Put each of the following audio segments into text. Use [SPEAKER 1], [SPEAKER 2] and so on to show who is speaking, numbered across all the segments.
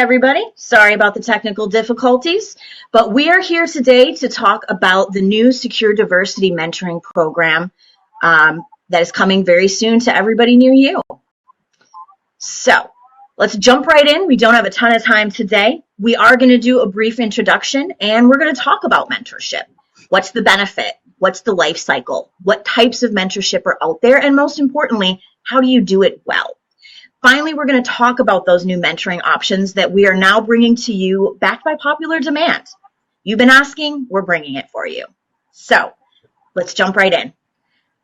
[SPEAKER 1] everybody. Sorry about the technical difficulties, but we are here today to talk about the new Secure Diversity Mentoring Program that is coming very soon to everybody near you. So let's jump right in. We don't have a ton of time today. We are going to do a brief introduction, and we're going to talk about mentorship. What's the benefit? What's the life cycle? What types of mentorship are out there? And most importantly, how do you do it well? Finally, we're going to talk about those new mentoring options that we are now bringing to you backed by popular demand. You've been asking, we're bringing it for you. So let's jump right in.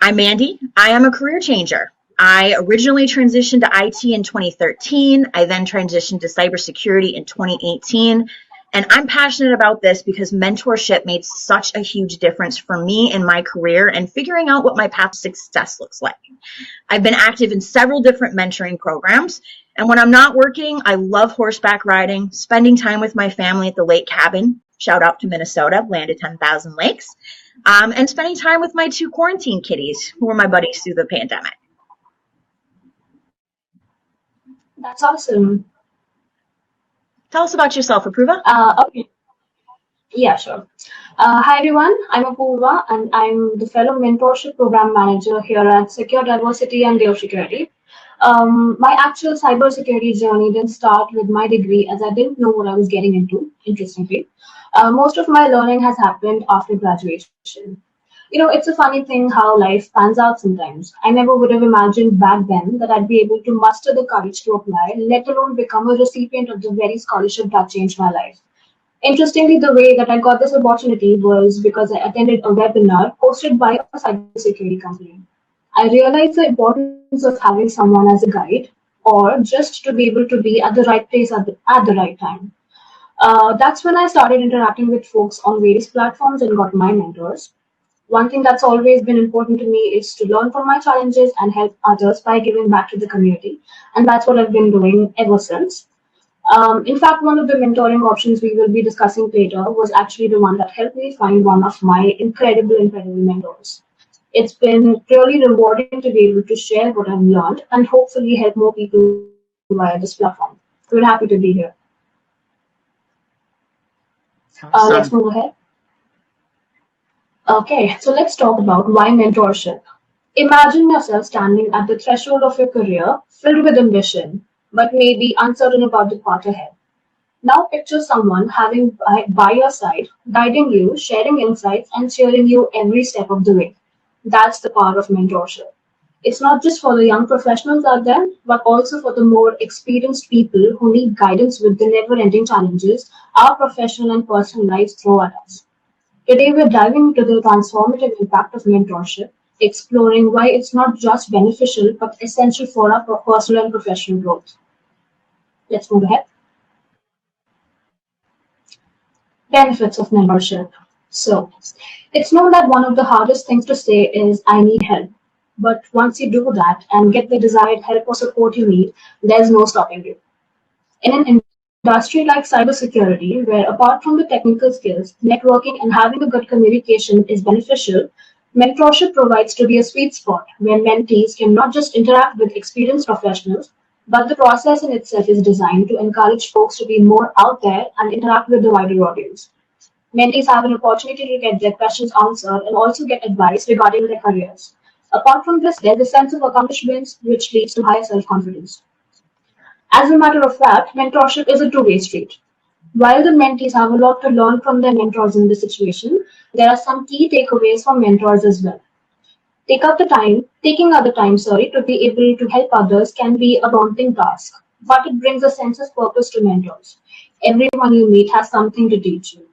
[SPEAKER 1] I'm Mandie. I am a career changer. I originally transitioned to IT in 2013. I then transitioned to cybersecurity in 2018. And I'm passionate about this because mentorship made such a huge difference for me in my career and figuring out what my path to success looks like. I've been active in several different mentoring programs. And when I'm not working, I love horseback riding, spending time with my family at the lake cabin. Shout out to Minnesota, land of 10,000 lakes. And spending time with my 2 quarantine kitties, who were my buddies through the pandemic.
[SPEAKER 2] That's awesome.
[SPEAKER 1] Tell us about yourself, Apoorva.
[SPEAKER 2] Okay. Yeah, sure. Hi, everyone. I'm Apoorva, and I'm the fellow mentorship program manager here at Secure Diversity and Data Security. My actual cybersecurity journey didn't start with my degree, as I didn't know what I was getting into, interestingly. Most of my learning has happened after graduation. You know, it's a funny thing how life pans out sometimes. I never would have imagined back then that I'd be able to muster the courage to apply, let alone become a recipient of the very scholarship that changed my life. Interestingly, the way that I got this opportunity was because I attended a webinar hosted by a cybersecurity company. I realized the importance of having someone as a guide or just to be able to be at the right place at the right time. That's when I started interacting with folks on various platforms and got my mentors. One thing that's always been important to me is to learn from my challenges and help others by giving back to the community. And that's what I've been doing ever since. In fact, one of the mentoring options we will be discussing later was actually the one that helped me find one of my incredible mentors. It's been really rewarding to be able to share what I've learned and hopefully help more people via this platform. We're happy to be here.
[SPEAKER 1] Awesome.
[SPEAKER 2] Let's move ahead. Okay, so let's talk about why mentorship. Imagine yourself standing at the threshold of your career, filled with ambition, but maybe uncertain about the path ahead. Now picture someone having by your side, guiding you, sharing insights, and cheering you every step of the way. That's the power of mentorship. It's not just for the young professionals out there, but also for the more experienced people who need guidance with the never-ending challenges our professional and personal lives throw at us. Today, we're diving into the transformative impact of mentorship, exploring why it's not just beneficial, but essential for our personal and professional growth. Let's move ahead. Benefits of mentorship. So, it's known that one of the hardest things to say is, I need help. But once you do that and get the desired help or support you need, there's no stopping you. In an industry like cybersecurity, where apart from the technical skills, networking and having a good communication is beneficial, mentorship provides to be a sweet spot where mentees can not just interact with experienced professionals, but the process in itself is designed to encourage folks to be more out there and interact with the wider audience. Mentees have an opportunity to get their questions answered and also get advice regarding their careers. Apart from this, there's a sense of accomplishments which leads to higher self-confidence. As a matter of fact, mentorship is a two-way street. While the mentees have a lot to learn from their mentors in this situation, there are some key takeaways from mentors as well. Taking out the time to be able to help others can be a daunting task, but it brings a sense of purpose to mentors. Everyone you meet has something to teach you.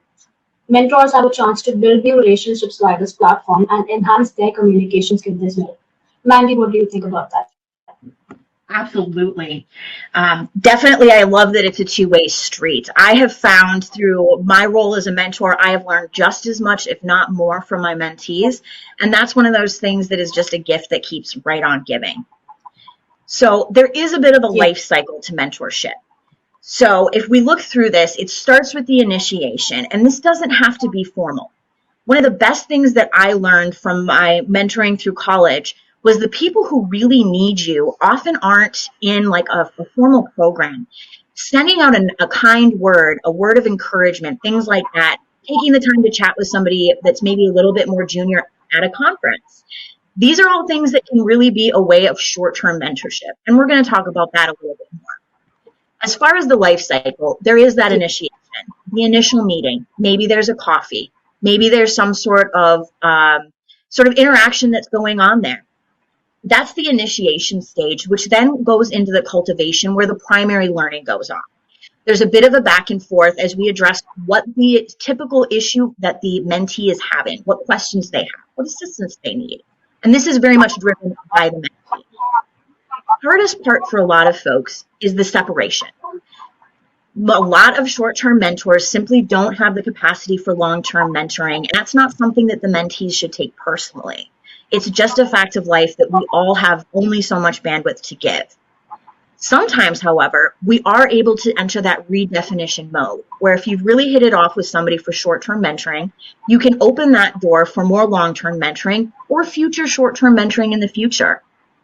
[SPEAKER 2] Mentors have a chance to build new relationships via this platform and enhance their communication skills as well. Mandie, what do you think about that?
[SPEAKER 1] Absolutely. Definitely, I love that it's a two-way street. I have found through my role as a mentor, I have learned just as much, if not more, from my mentees. And that's one of those things that is just a gift that keeps right on giving. So there is a bit of a life cycle to mentorship. So if we look through this, it starts with the initiation, and this doesn't have to be formal. One of the best things that I learned from my mentoring through college was the people who really need you often aren't in like a formal program. Sending out a kind word, a word of encouragement, things like that, taking the time to chat with somebody that's maybe a little bit more junior at a conference. These are all things that can really be a way of short-term mentorship. And we're going to talk about that a little bit more. As far as the life cycle, there is that initiation, the initial meeting. Maybe there's a coffee. Maybe there's some sort of interaction that's going on there. That's the initiation stage, which then goes into the cultivation where the primary learning goes on. There's a bit of a back and forth as we address what the typical issue that the mentee is having, what questions they have, what assistance they need. And this is very much driven by the mentee. The hardest part for a lot of folks is the separation. A lot of short-term mentors simply don't have the capacity for long-term mentoring, and that's not something that the mentees should take personally. It's just a fact of life that we all have only so much bandwidth to give. Sometimes, however, we are able to enter that redefinition mode, where if you've really hit it off with somebody for short-term mentoring, you can open that door for more long-term mentoring or future short-term mentoring in the future.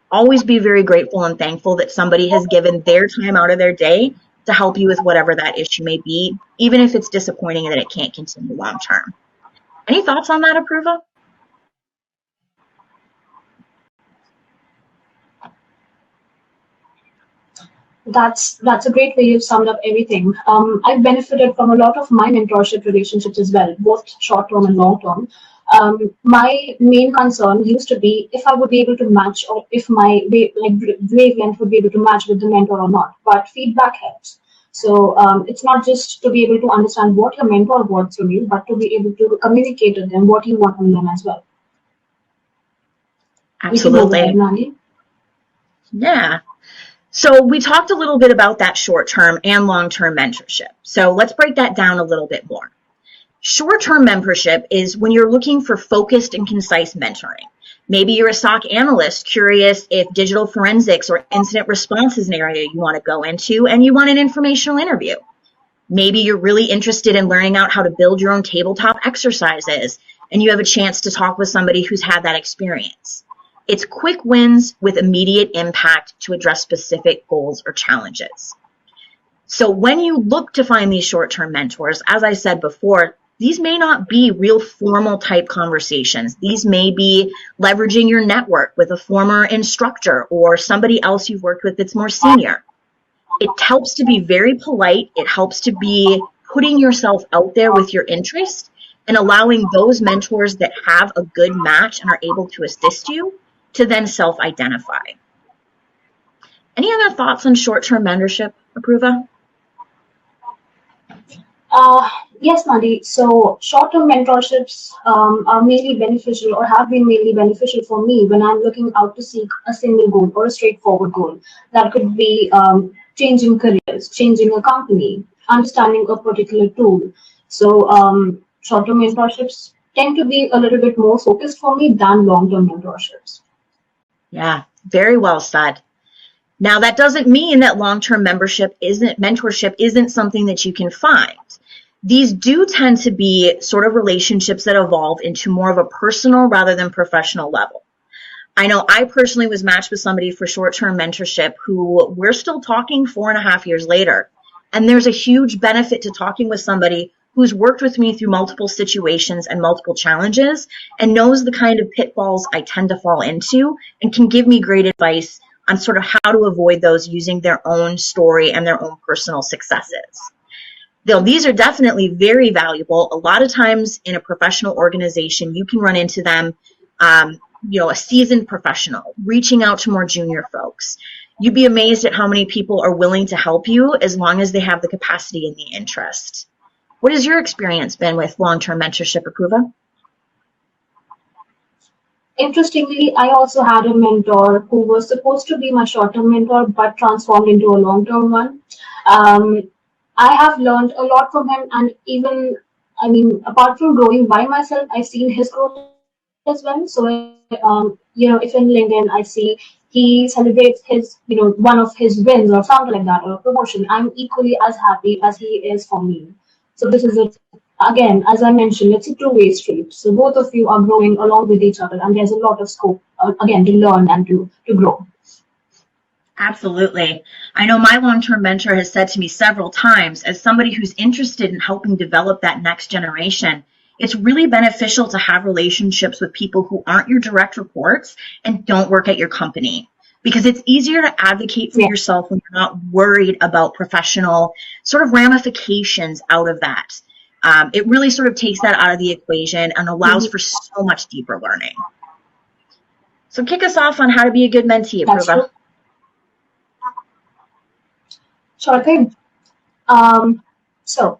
[SPEAKER 1] Always be very grateful and thankful that somebody has given their time out of their day to help you with whatever that issue may be, even if it's disappointing that it can't continue long-term. Any thoughts on that, Apoorva?
[SPEAKER 2] That's a great way you've summed up everything. I've benefited from a lot of my mentorship relationships as well, both short-term and long-term. My main concern used to be if I would be able to match, or if my wavelength would be able to match with the mentor or not. But feedback helps. So it's not just to be able to understand what your mentor wants from you, but to be able to communicate to them what you want from them as well.
[SPEAKER 1] Absolutely.
[SPEAKER 2] Mandie.
[SPEAKER 1] Yeah. So we talked a little bit about that short-term and long-term mentorship. So let's break that down a little bit more. Short-term mentorship is when you're looking for focused and concise mentoring. Maybe you're a SOC analyst curious if digital forensics or incident response is an area you want to go into and you want an informational interview. Maybe you're really interested in learning out how to build your own tabletop exercises and you have a chance to talk with somebody who's had that experience. It's quick wins with immediate impact to address specific goals or challenges. So when you look to find these short-term mentors, as I said before, these may not be real formal type conversations. These may be leveraging your network with a former instructor or somebody else you've worked with that's more senior. It helps to be very polite. It helps to be putting yourself out there with your interest and allowing those mentors that have a good match and are able to assist you to then self-identify. Any other thoughts on short-term mentorship, Apoorva?
[SPEAKER 2] Yes, Mandie. So short-term mentorships are mainly beneficial or have been mainly beneficial for me when I'm looking out to seek a single goal or a straightforward goal. That could be changing careers, changing a company, understanding a particular tool. So short-term mentorships tend to be a little bit more focused for me than long-term mentorships.
[SPEAKER 1] Yeah, very well said. Now, that doesn't mean that long-term mentorship isn't something that you can find. These do tend to be sort of relationships that evolve into more of a personal rather than professional level. I know I personally was matched with somebody for short-term mentorship who we're still talking 4.5 years later. And there's a huge benefit to talking with somebody who's worked with me through multiple situations and multiple challenges and knows the kind of pitfalls I tend to fall into and can give me great advice on sort of how to avoid those using their own story and their own personal successes. Though these are definitely very valuable, a lot of times in a professional organization, you can run into them, a seasoned professional reaching out to more junior folks. You'd be amazed at how many people are willing to help you as long as they have the capacity and the interest. What has your experience been with long-term mentorship, Apoorva?
[SPEAKER 2] Interestingly, I also had a mentor who was supposed to be my short-term mentor, but transformed into a long-term one. I have learned a lot from him, and even, apart from growing by myself, I've seen his growth as well. So, if in LinkedIn I see he celebrates his, one of his wins or something like that, or a promotion, I'm equally as happy as he is for me. So this is it. Again, as I mentioned, it's a two-way street. So both of you are growing along with each other, and there's a lot of scope, again, to learn and to grow.
[SPEAKER 1] Absolutely. I know my long-term mentor has said to me several times, as somebody who's interested in helping develop that next generation, it's really beneficial to have relationships with people who aren't your direct reports and don't work at your company. Because it's easier to advocate for
[SPEAKER 2] Yeah.
[SPEAKER 1] yourself when you're not worried about professional sort of ramifications out of that. It really sort of takes that out of the equation and allows
[SPEAKER 2] Mhm.
[SPEAKER 1] for so much deeper learning. So kick us off on how to be a good mentee,
[SPEAKER 2] That's
[SPEAKER 1] Apoorva.
[SPEAKER 2] true. Sure thing. Um, so,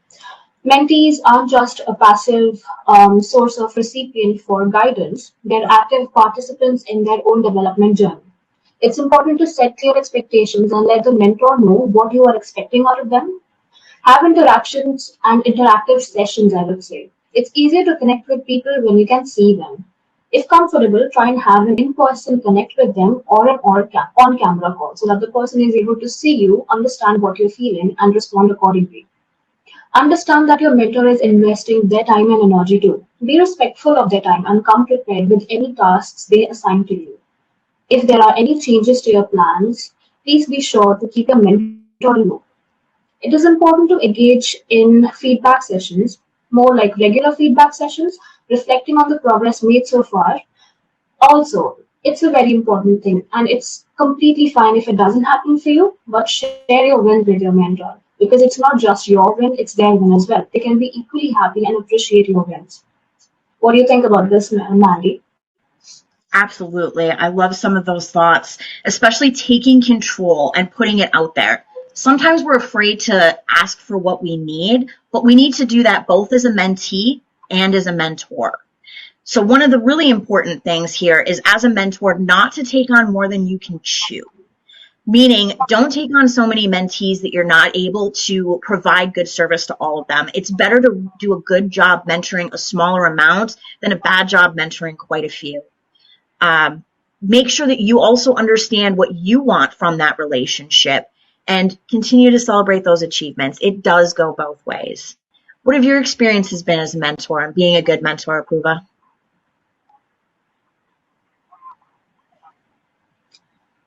[SPEAKER 2] mentees aren't just a passive source of recipient for guidance, they're active participants in their own development journey. It's important to set clear expectations and let the mentor know what you are expecting out of them. Have interactions and interactive sessions, I would say. It's easier to connect with people when you can see them. If comfortable, try and have an in-person connect with them or an on-camera call so that the person is able to see you, understand what you're feeling, and respond accordingly. Understand that your mentor is investing their time and energy too. Be respectful of their time and come prepared with any tasks they assign to you. If there are any changes to your plans, please be sure to keep your mentor in the loop. It is important to engage in feedback sessions, more like regular feedback sessions, reflecting on the progress made so far. Also, it's a very important thing, and it's completely fine if it doesn't happen for you, but share your wins with your mentor because it's not just your win, it's their win as well. They can be equally happy and appreciate your wins. What do you think about this, Mandie?
[SPEAKER 1] Absolutely. I love some of those thoughts, especially taking control and putting it out there. Sometimes we're afraid to ask for what we need, but we need to do that both as a mentee and as a mentor. So one of the really important things here is as a mentor, not to take on more than you can chew. Meaning, don't take on so many mentees that you're not able to provide good service to all of them. It's better to do a good job mentoring a smaller amount than a bad job mentoring quite a few. Make sure that you also understand what you want from that relationship and continue to celebrate those achievements. It does go both ways. What have your experiences been as a mentor and being a good mentor, Apoorva?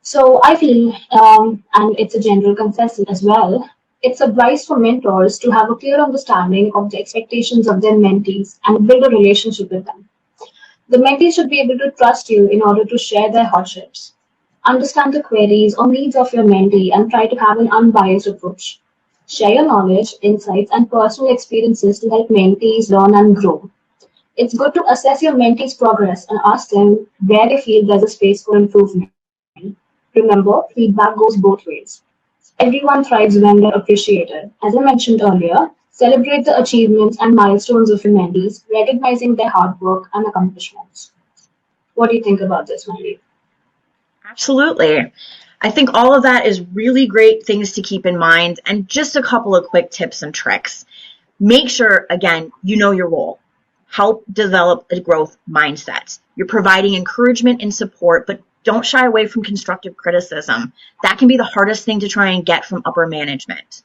[SPEAKER 2] So I feel, and it's a general consensus as well, it's advice for mentors to have a clear understanding of the expectations of their mentees and build a relationship with them. The mentee should be able to trust you in order to share their hardships. Understand the queries or needs of your mentee and try to have an unbiased approach. Share your knowledge, insights, and personal experiences to help mentees learn and grow. It's good to assess your mentee's progress and ask them where they feel there's a space for improvement. Remember, feedback goes both ways. Everyone thrives when they're appreciated. As I mentioned earlier, celebrate the achievements and milestones of your mentees, recognizing their hard work and accomplishments. What do you think about this, Mandie?
[SPEAKER 1] Absolutely. I think all of that is really great things to keep in mind. And just a couple of quick tips and tricks. Make sure, again, you know your role. Help develop a growth mindset. You're providing encouragement and support, but don't shy away from constructive criticism. That can be the hardest thing to try and get from upper management.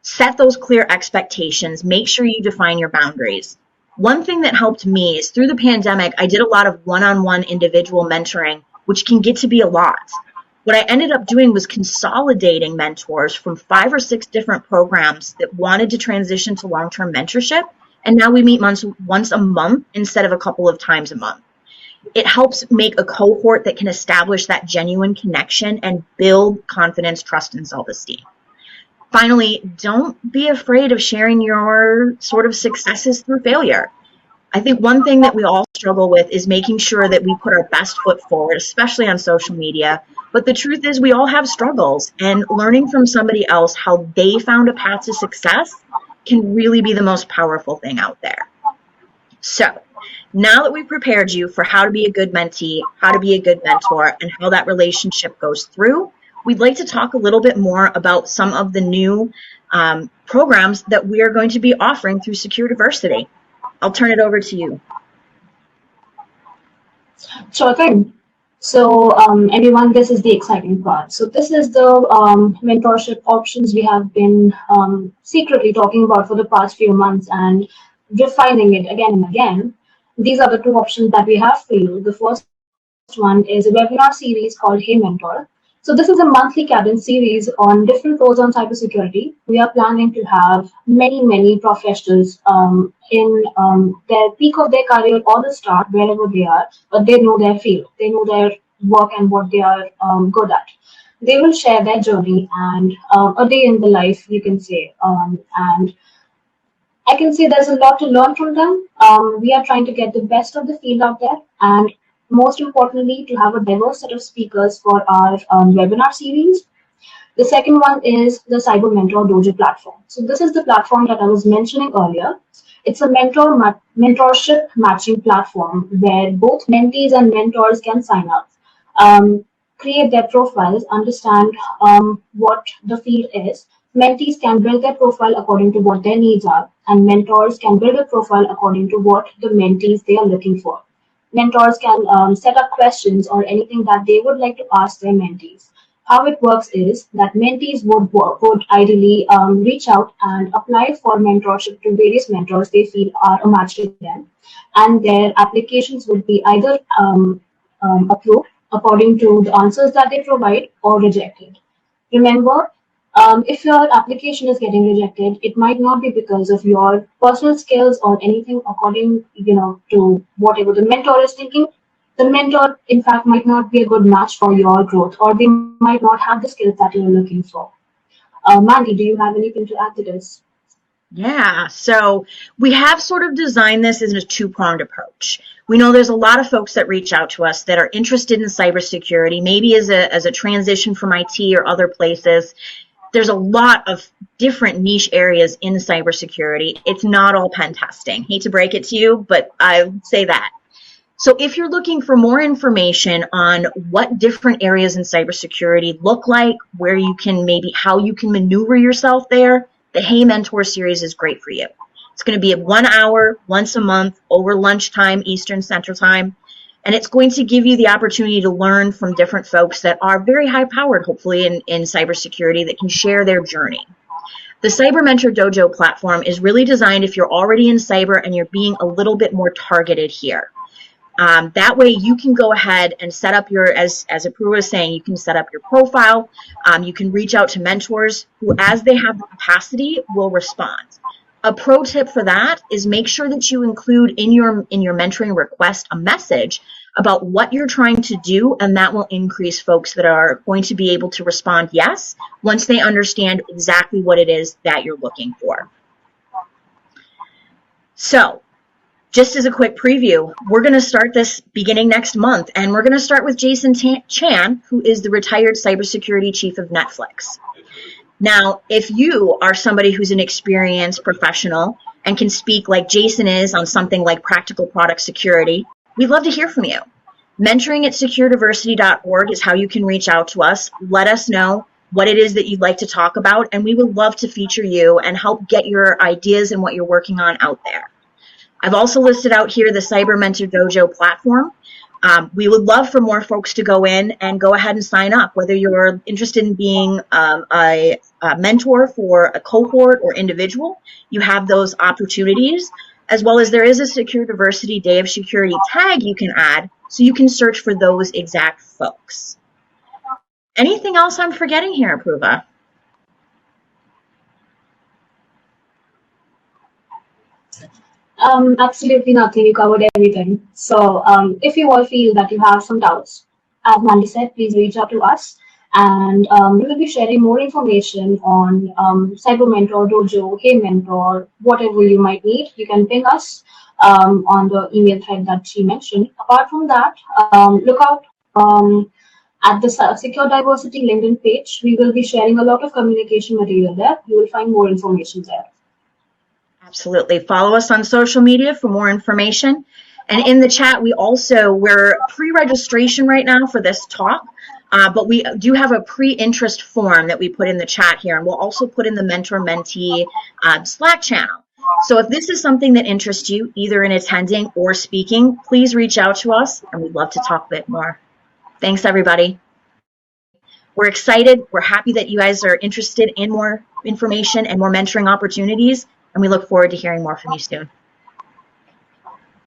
[SPEAKER 1] Set those clear expectations. Make sure you define your boundaries. One thing that helped me is through the pandemic, I did a lot of one-on-one individual mentoring, which can get to be a lot. What I ended up doing was consolidating mentors from 5 or 6 different programs that wanted to transition to long-term mentorship. And now we meet once a month instead of a couple of times a month. It helps make a cohort that can establish that genuine connection and build confidence, trust, and self-esteem. Finally, don't be afraid of sharing your sort of successes through failure. I think one thing that we all struggle with is making sure that we put our best foot forward, especially on social media. But the truth is we all have struggles, and learning from somebody else how they found a path to success can really be the most powerful thing out there. So now that we've prepared you for how to be a good mentee, how to be a good mentor, and how that relationship goes through, we'd like to talk a little bit more about some of the new programs that we are going to be offering through Secure Diversity. I'll turn it over to you.
[SPEAKER 2] Sure thing. So, everyone, this is the exciting part. So, this is the mentorship options we have been secretly talking about for the past few months and refining it again and again. These are the 2 options that we have for you. The first one is a webinar series called Hey Mentor. So this is a monthly cadence series on different pros on cybersecurity. We are planning to have many professionals in their peak of their career or the start, wherever they are, but they know their field, they know their work and what they are good at. They will share their journey and a day in the life, you can say. And I can say there's a lot to learn from them. We are trying to get the best of the field out there, and most importantly, to have a diverse set of speakers for our webinar series. The second one is the Cyber Mentor Dojo platform. So this is the platform that I was mentioning earlier. It's a mentorship matching platform where both mentees and mentors can sign up, um, create their profiles, understand what the field is. Mentees can build their profile according to what their needs are, and mentors can build a profile according to what the mentees they are looking for. Mentors can set up questions or anything that they would like to ask their mentees. How it works is that mentees would ideally reach out and apply for mentorship to various mentors they feel are a match to them, and their applications would be either approved according to the answers that they provide or rejected. Remember, if your application is getting rejected, it might not be because of your personal skills or anything according, to whatever the mentor is thinking. The mentor, in fact, might not be a good match for your growth, or they might not have the skills that you're looking for. Mandie, do you have anything to add to this?
[SPEAKER 1] Yeah, so we have sort of designed this as a two-pronged approach. We know there's a lot of folks that reach out to us that are interested in cybersecurity, maybe as a transition from IT or other places. There's a lot of different niche areas in cybersecurity. It's not all pen testing. Hate to break it to you, but I say that. So if you're looking for more information on what different areas in cybersecurity look like, where you can how you can maneuver yourself there, the Hey Mentor series is great for you. It's going to be 1 hour, once a month, over lunchtime, Eastern Central Time. And it's going to give you the opportunity to learn from different folks that are very high powered, hopefully, in cybersecurity that can share their journey. The Cyber Mentor Dojo platform is really designed if you're already in cyber and you're being a little bit more targeted here. That way you can go ahead and set up your, as Apoorva was saying, you can set up your profile. You can reach out to mentors who, as they have the capacity, will respond. A pro tip for that is make sure that you include in your mentoring request a message about what you're trying to do, and that will increase folks that are going to be able to respond yes once they understand exactly what it is that you're looking for. So, just as a quick preview, we're going to start this beginning next month, and we're going to start with Jason Chan, who is the retired cybersecurity chief of Netflix. Now, if you are somebody who's an experienced professional and can speak like Jason is on something like practical product security, we'd love to hear from you. Mentoring@securediversity.org is how you can reach out to us. Let us know what it is that you'd like to talk about, and we would love to feature you and help get your ideas and what you're working on out there. I've also listed out here the Cyber Mentor Dojo platform. We would love for more folks to go in and go ahead and sign up, whether you're interested in being a mentor for a cohort or individual. You have those opportunities, as well as there is a Secure Diversity Day of Security tag you can add, so you can search for those exact folks. Anything else I'm forgetting here, Apoorva?
[SPEAKER 2] Absolutely nothing. You covered everything. So if you all feel that you have some doubts, as Mandie said, please reach out to us, and we will be sharing more information on Cyber Mentor, Dojo, Hey Mentor, whatever you might need. You can ping us on the email thread that she mentioned. Apart from that, look out at the Secure Diversity LinkedIn page. We will be sharing a lot of communication material there. You will find more information there.
[SPEAKER 1] Absolutely. Follow us on social media for more information. And in the chat, we're pre-registration right now for this talk, but we do have a pre-interest form that we put in the chat here, and we'll also put in the mentor-mentee Slack channel. So if this is something that interests you, either in attending or speaking, please reach out to us, and we'd love to talk a bit more. Thanks, everybody. We're excited. We're happy that you guys are interested in more information and more mentoring opportunities, and we look forward to hearing more from you soon.